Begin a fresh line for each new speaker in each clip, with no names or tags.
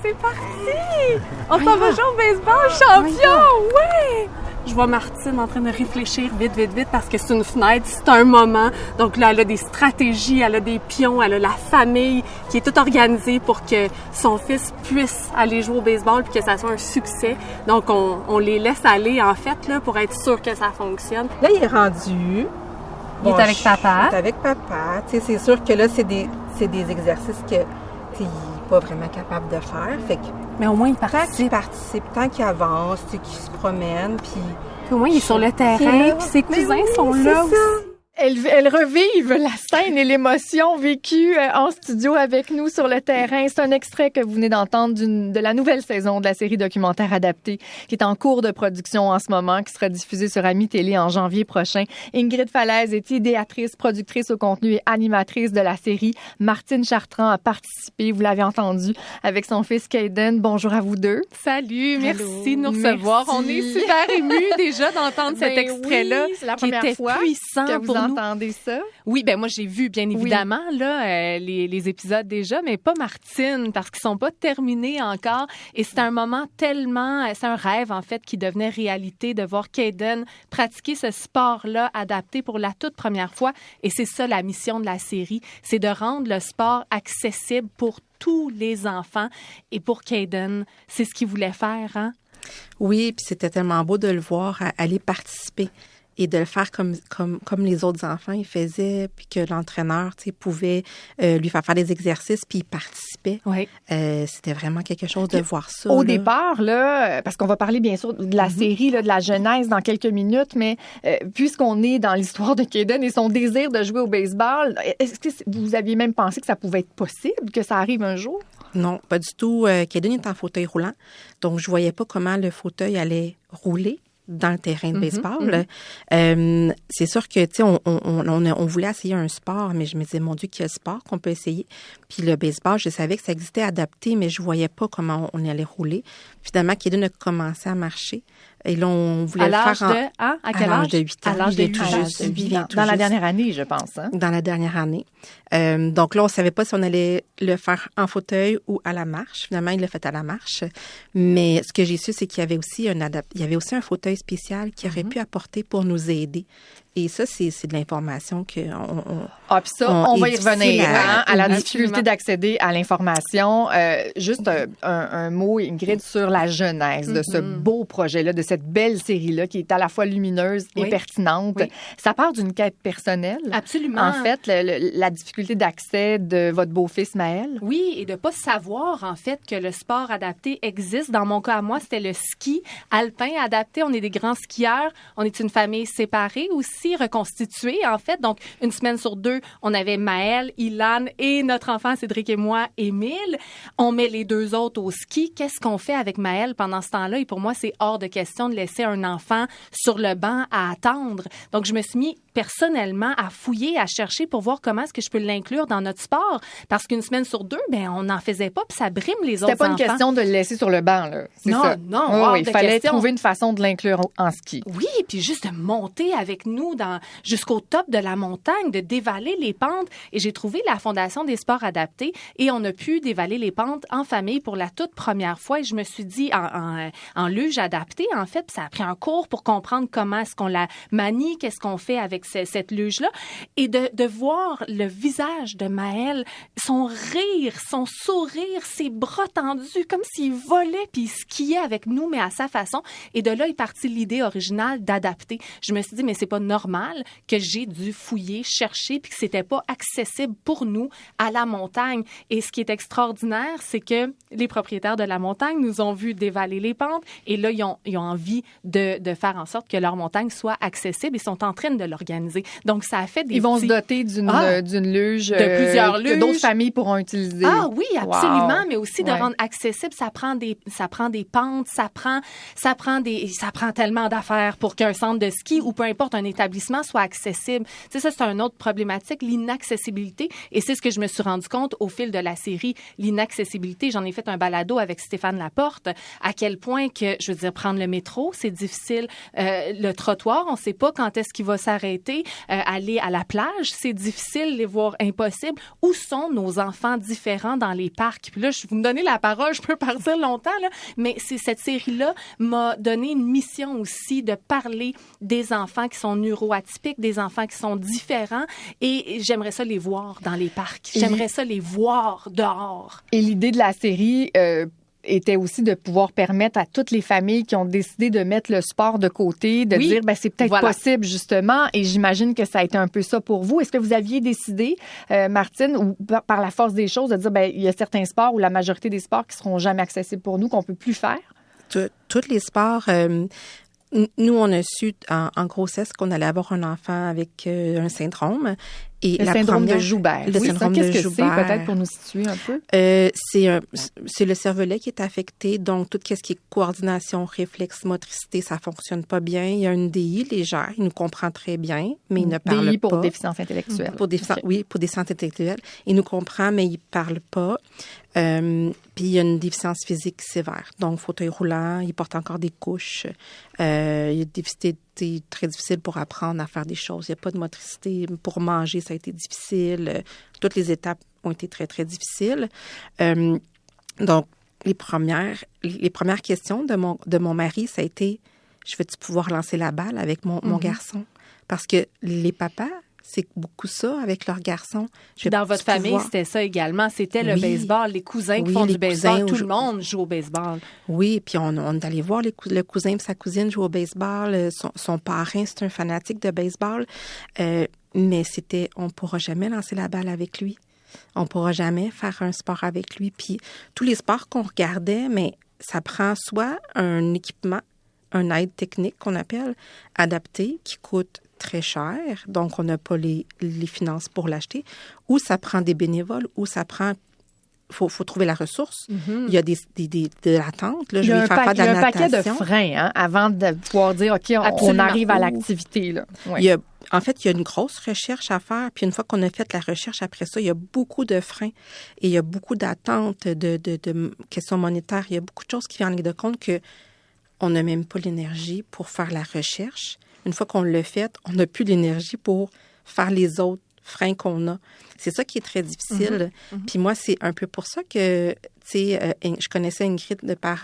c'est parti! On s'en va jouer au baseball, champion! Ouais! Je vois Martine en train de réfléchir vite, parce que c'est une fenêtre, c'est un moment. Donc là, elle a des stratégies, elle a des pions, elle a la famille qui est toute organisée pour que son fils puisse aller jouer au baseball puis que ça soit un succès. Donc, on les laisse aller, en fait, là, pour être sûr que ça fonctionne.
Là, il est rendu.
Il est avec papa.
Il est avec papa. Tu sais, c'est sûr que là, c'est des exercices que il n'est pas vraiment capable de faire. Fait que,
mais au moins, il participe.
Tant qu'il avance, qu'il se promène, puis
au moins, il est sur le terrain, puis ses cousins sont là aussi.
Elles revivent la scène et l'émotion vécue en studio avec nous sur le terrain. C'est un extrait que vous venez d'entendre de la nouvelle saison de la série documentaire adaptée qui est en cours de production en ce moment, qui sera diffusée sur Ami Télé en janvier prochain. Ingrid Falaise est idéatrice, productrice au contenu et animatrice de la série. Martine Chartrand a participé, vous l'avez entendu, avec son fils Caden. Bonjour à vous deux.
Salut, merci de nous recevoir. On est super émus déjà d'entendre cet extrait-là.
Oui, c'est la première fois
puissant
que vous entendez ça?
Oui, ben moi j'ai vu bien évidemment là les épisodes déjà, mais pas Martine parce qu'ils sont pas terminés encore. Et c'est un moment c'est un rêve en fait qui devenait réalité de voir Caden pratiquer ce sport-là adapté pour la toute première fois. Et c'est ça la mission de la série, c'est de rendre le sport accessible pour tous les enfants. Et pour Caden, c'est ce qu'il voulait faire, hein?
Oui, puis c'était tellement beau de le voir aller participer. Et de le faire comme les autres enfants, ils faisaient, puis que l'entraîneur, tu sais, pouvait lui faire des exercices, puis il participait.
Oui.
C'était vraiment quelque chose de voir ça.
Au départ, là, parce qu'on va parler bien sûr de la série, là, de la genèse dans quelques minutes, mais puisqu'on est dans l'histoire de Caden et son désir de jouer au baseball, est-ce que vous aviez même pensé que ça pouvait être possible, que ça arrive un jour?
Non, pas du tout. Caden est en fauteuil roulant, donc je voyais pas comment le fauteuil allait rouler dans le terrain de baseball. C'est sûr que, tu sais, on voulait essayer un sport, mais je me disais, mon Dieu, quel sport qu'on peut essayer. Puis le baseball, je savais que ça existait adapté, mais je voyais pas comment on allait rouler. Finalement, Caden a commencé à marcher. Et là, on voulait le faire
à quel âge?
De 8 ans.
À l'âge de 8 ans. Dans la dernière année, je pense. Hein?
Dans la dernière année. Donc là, on savait pas si on allait le faire en fauteuil ou à la marche. Finalement, il l'a fait à la marche. Mais ce que j'ai su, c'est qu'il y avait aussi un fauteuil spécial qui aurait pu apporter pour nous aider. Et ça, c'est de l'information que
puis ça, on va y revenir à la difficulté d'accéder à l'information. Juste un mot, Ingrid, sur la genèse de ce beau projet-là, de cette belle série-là qui est à la fois lumineuse et pertinente. Oui. Ça part d'une quête personnelle.
Absolument.
En fait, la difficulté d'accès de votre beau-fils Maël.
Oui, et de pas savoir, en fait, que le sport adapté existe. Dans mon cas à moi, c'était le ski alpin adapté. On est des grands skieurs. On est une famille séparée aussi, reconstituée, en fait. Donc, une semaine sur 2, on avait Maël, Ilan et notre enfant Cédric et moi, Émile. On met les 2 autres au ski. Qu'est-ce qu'on fait avec Maël pendant ce temps-là? Et pour moi, c'est hors de question de laisser un enfant sur le banc à attendre. Donc, je me suis mis personnellement à fouiller, à chercher pour voir comment est-ce que je peux l'inclure dans notre sport. Parce qu'une semaine sur 2, ben on n'en faisait pas, puis ça brime les autres enfants.
C'était pas une question de le laisser sur le banc, là.
Non,
il fallait trouver une façon de l'inclure en ski.
Oui, puis juste de monter avec nous jusqu'au top de la montagne, de dévaler les pentes. Et j'ai trouvé la Fondation des sports adaptés et on a pu dévaler les pentes en famille pour la toute première fois. Et je me suis dit, en luge adaptée, en fait, ça a pris un cours pour comprendre comment est-ce qu'on la manie, qu'est-ce qu'on fait avec cette luge-là. Et de voir le visage de Maël, son rire, son sourire, ses bras tendus, comme s'il volait puis il skiait avec nous, mais à sa façon. Et de là est partie l'idée originale d'adapter. Je me suis dit, mais c'est pas normal que j'ai dû fouiller, chercher, puis que c'était pas accessible pour nous à la montagne. Et ce qui est extraordinaire, c'est que les propriétaires de la montagne nous ont vu dévaler les pentes et là, ils ont envie de faire en sorte que leur montagne soit accessible et sont en train de l'organiser. Donc, ça a fait des
Ils vont se doter d'une luge
de plusieurs luges
que d'autres familles pourront utiliser.
Ah oui, absolument, mais aussi de rendre accessible, ça prend des pentes, ça prend tellement d'affaires pour qu'un centre de ski ou peu importe un établissement soit accessible. Tu sais, ça c'est une autre problématique, l'inaccessibilité, et c'est ce que je me suis rendu compte au fil de la série, l'inaccessibilité. J'en ai fait un balado avec Stéphane Laporte, à quel point que, je veux dire, prendre le métro, c'est difficile. Le trottoir, on ne sait pas quand est-ce qu'il va s'arrêter. été. Aller à la plage, c'est difficile, les voir impossible. Où sont nos enfants différents dans les parcs? Puis là, vous me donnez la parole, je peux partir longtemps, là, mais cette série-là m'a donné une mission aussi de parler des enfants qui sont neuroatypiques, des enfants qui sont différents, et j'aimerais ça les voir dans les parcs. J'aimerais ça les voir dehors.
Et l'idée de la série était aussi de pouvoir permettre à toutes les familles qui ont décidé de mettre le sport de côté, de dire, c'est peut-être possible, justement, et j'imagine que ça a été un peu ça pour vous. Est-ce que vous aviez décidé, Martine, ou par la force des choses, de dire, il y a certains sports ou la majorité des sports qui seront jamais accessibles pour nous, qu'on peut plus faire?
Tous les sports... Nous, on a su en grossesse qu'on allait avoir un enfant avec un syndrome. Et
le syndrome de Joubert.
Le syndrome de Joubert.
C'est peut-être pour nous situer un peu?
C'est le cervelet qui est affecté. Donc, tout ce qui est coordination, réflexe, motricité, ça fonctionne pas bien. Il y a une DI légère. Il nous comprend très bien, mais il ne parle
DI
pas.
pour déficience intellectuelle.
Oui, pour déficience intellectuelle. Il nous comprend, mais il parle pas. Puis il y a une déficience physique sévère. Donc, fauteuil roulant, il porte encore des couches. Il y a une difficulté très difficile pour apprendre à faire des choses. Il n'y a pas de motricité. Pour manger, ça a été difficile. Toutes les étapes ont été très, très difficiles. Donc, les premières questions de mon mari, ça a été, je vais-tu pouvoir lancer la balle avec mon garçon? Parce que les papas, c'est beaucoup ça avec leurs garçons.
Dans votre famille, c'était ça également. C'était le baseball. Les cousins qui font du baseball. Tout le monde joue au baseball.
Oui, puis on est allé voir le cousin et sa cousine jouer au baseball. Son parrain, c'est un fanatique de baseball. Mais on ne pourra jamais lancer la balle avec lui. On ne pourra jamais faire un sport avec lui. Puis tous les sports qu'on regardait, mais ça prend soit un équipement, un aide technique qu'on appelle, adapté, qui coûte très cher, donc on n'a pas les finances pour l'acheter, ou ça prend des bénévoles, ou ça prend... faut trouver la ressource. Il y a de l'attente. Là, je vais faire de la natation.
Il y a un paquet de freins avant de pouvoir dire, OK, on arrive à l'activité. Là.
Oui. En fait, il y a une grosse recherche à faire. Puis une fois qu'on a fait la recherche après ça, il y a beaucoup de freins et il y a beaucoup d'attentes de questions monétaires. Il y a beaucoup de choses qui viennent en ligne de compte qu'on n'a même pas l'énergie pour faire la recherche. Une fois qu'on l'a fait, on n'a plus l'énergie pour faire les autres freins qu'on a. C'est ça qui est très difficile. Puis moi, c'est un peu pour ça que, je connaissais Ingrid par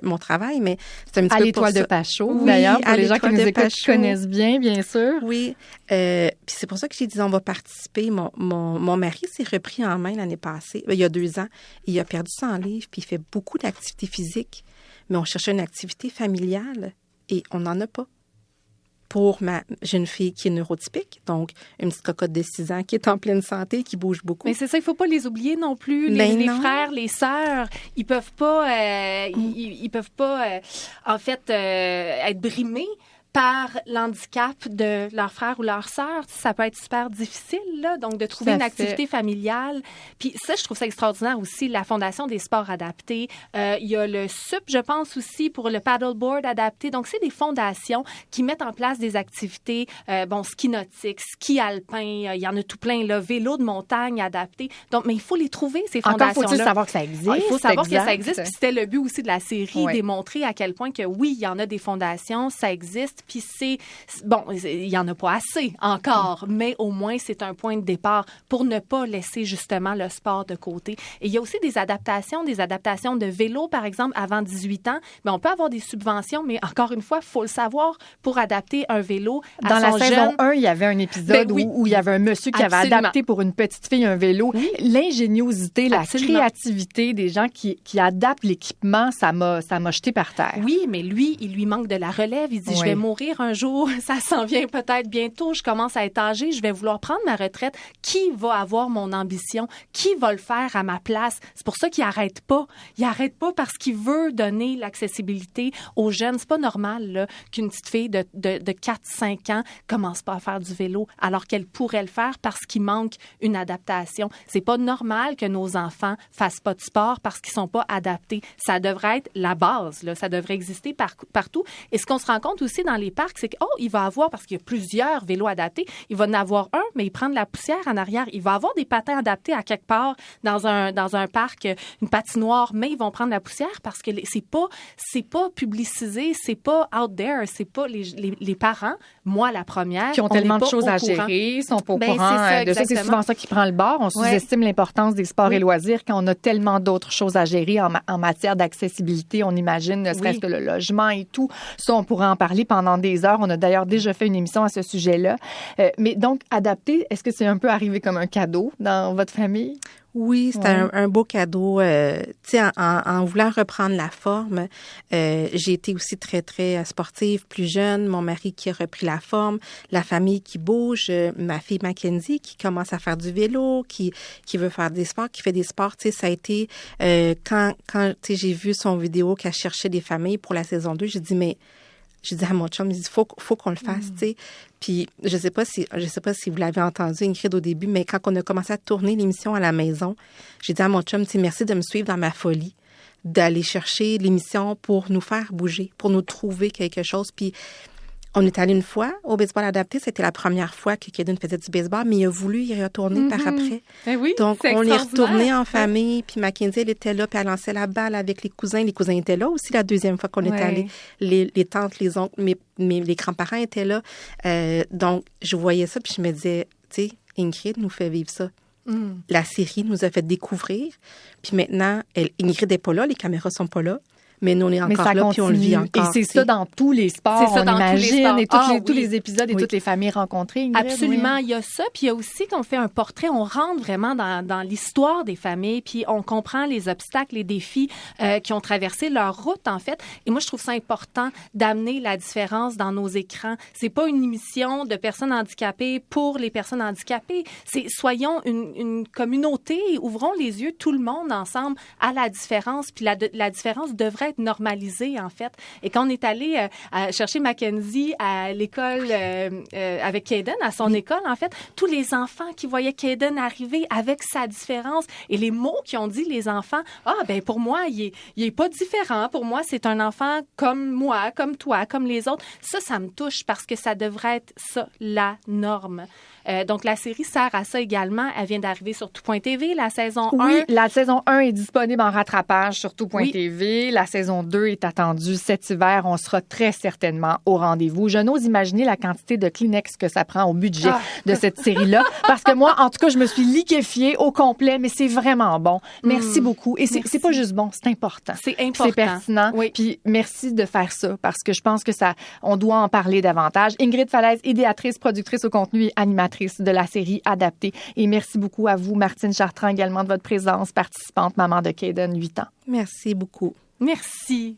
mon travail, mais c'est un petit peu pour ça.
À l'Étoile de Pachot, d'ailleurs, pour les gens qui nous écoutent, qui connaissent bien sûr.
Oui. Puis c'est pour ça que j'ai dit, on va participer. Mon mari s'est repris en main l'année passée, il y a 2 ans. Il a perdu 100 livres, puis il fait beaucoup d'activités physiques. Mais on cherchait une activité familiale et on n'en a pas. Pour ma jeune fille qui est neurotypique, donc une petite cocotte de 6 ans qui est en pleine santé, qui bouge beaucoup.
Mais c'est ça, il faut pas les oublier non plus. Les frères, les sœurs, ils peuvent pas, en fait, être brimés par l'handicap de leur frère ou leur sœur. Ça peut être super difficile, là, donc de trouver une activité familiale. Puis ça, je trouve ça extraordinaire aussi, la Fondation des sports adaptés. Il y a le SUP, je pense aussi, pour le paddleboard adapté. Donc, c'est des fondations qui mettent en place des activités, ski nautique, ski alpin, il y en a tout plein, là, vélo de montagne adapté. Donc, mais il faut les trouver, ces fondations-là.
Encore faut-il savoir que ça existe.
Il faut savoir que ça existe. Puis c'était le but aussi de la série, démontrer à quel point que oui, il y en a des fondations, ça existe. Puis il y en a pas assez encore, mais au moins c'est un point de départ pour ne pas laisser justement le sport de côté. Et il y a aussi des adaptations de vélo, par exemple, avant 18 ans. Mais on peut avoir des subventions, mais encore une fois, il faut le savoir pour adapter un vélo à son jeune. Dans la saison
1, il y avait un épisode où il y avait un monsieur qui avait adapté pour une petite fille un vélo. Oui. L'ingéniosité, la créativité des gens qui adaptent l'équipement, ça m'a jeté par terre.
Oui, mais lui, il lui manque de la relève. Il dit, je vais mourir un jour, ça s'en vient peut-être bientôt, je commence à être âgée, je vais vouloir prendre ma retraite. Qui va avoir mon ambition? Qui va le faire à ma place? C'est pour ça qu'il n'arrête pas. Il n'arrête pas parce qu'il veut donner l'accessibilité aux jeunes. C'est pas normal là, qu'une petite fille de 4-5 ans commence pas à faire du vélo alors qu'elle pourrait le faire parce qu'il manque une adaptation. C'est pas normal que nos enfants fassent pas de sport parce qu'ils sont pas adaptés. Ça devrait être la base, là. Ça devrait exister partout. Et ce qu'on se rend compte aussi dans les parcs, c'est il va avoir, parce qu'il y a plusieurs vélos adaptés, il va en avoir un, mais il prend de la poussière en arrière. Il va avoir des patins adaptés à quelque part dans un parc, une patinoire, mais ils vont prendre la poussière parce que c'est pas publicisé, c'est pas out there, c'est pas les parents, moi la première,
qui ont tellement de choses à gérer, sont pas au courant de ça. C'est souvent ça qui prend le bord. On sous-estime l'importance des sports et loisirs quand on a tellement d'autres choses à gérer en matière d'accessibilité. On imagine, ne serait-ce que le logement et tout. Ça, on pourrait en parler pendant des heures. On a d'ailleurs déjà fait une émission à ce sujet-là. Mais donc, adapter, est-ce que c'est un peu arrivé comme un cadeau dans votre famille?
Oui, c'était un beau cadeau. Tu sais, en voulant reprendre la forme, j'ai été aussi très, très sportive, plus jeune. Mon mari qui a repris la forme, la famille qui bouge, ma fille Mackenzie qui commence à faire du vélo, qui veut faire des sports, qui fait des sports. Tu sais, ça a été quand tu sais, j'ai vu son vidéo qu'elle cherchait des familles pour la saison 2, j'ai dit à mon chum, il dit, faut qu'on le fasse, tu sais. Puis, je sais pas si vous l'avez entendu, Ingrid, au début, mais quand on a commencé à tourner l'émission à la maison, j'ai dit à mon chum, tu sais, merci de me suivre dans ma folie, d'aller chercher l'émission pour nous faire bouger, pour nous trouver quelque chose. Puis, on est allé une fois au baseball adapté. C'était la première fois que Kaden faisait du baseball, mais il a voulu y retourner par après.
Oui,
donc, on est retourné en famille. Puis Mackenzie, elle était là, puis elle lançait la balle avec les cousins. Les cousins étaient là aussi la deuxième fois qu'on est allé. Les tantes, les oncles, les grands-parents étaient là. Donc, je voyais ça, puis je me disais, tu sais, Ingrid nous fait vivre ça. La série nous a fait découvrir. Puis maintenant, Ingrid n'est pas là, les caméras sont pas là. Mais nous, on est encore là, puis on le vit encore.
Et c'est ça dans tous les sports, on imagine, et tous les épisodes et toutes les familles rencontrées. Ingrid,
absolument, il y a ça. Puis il y a aussi qu'on fait un portrait, on rentre vraiment dans l'histoire des familles, puis on comprend les obstacles, les défis qui ont traversé leur route, en fait. Et moi, je trouve ça important d'amener la différence dans nos écrans. C'est pas une émission de personnes handicapées pour les personnes handicapées. Soyons une communauté, ouvrons les yeux, tout le monde ensemble, à la différence. Puis la différence devrait être normalisée, en fait. Et quand on est allé chercher Mackenzie à l'école avec Kaden, à son école, en fait, tous les enfants qui voyaient Kaden arriver avec sa différence et les mots qu'ils ont dit, les enfants, pour moi, il est pas différent. Pour moi, c'est un enfant comme moi, comme toi, comme les autres. Ça me touche parce que ça devrait être ça, la norme. Donc, la série sert à ça également. Elle vient d'arriver sur Tout.tv, la saison 1.
Oui, la saison 1 est disponible en rattrapage sur Tout.tv. La saison 2 est attendue cet hiver. On sera très certainement au rendez-vous. Je n'ose imaginer la quantité de Kleenex que ça prend au budget de cette série-là. Parce que moi, en tout cas, je me suis liquéfiée au complet, mais c'est vraiment bon. Merci beaucoup. Et c'est pas juste bon, c'est important.
C'est important.
C'est pertinent. Oui. Puis merci de faire ça parce que je pense que on doit en parler davantage. Ingrid Falaise, idéatrice, productrice au contenu et animatrice de la série Adaptée. Et merci beaucoup à vous, Martine Chartrand, également de votre présence, participante, maman de Kaden, 8 ans.
Merci beaucoup.
Merci.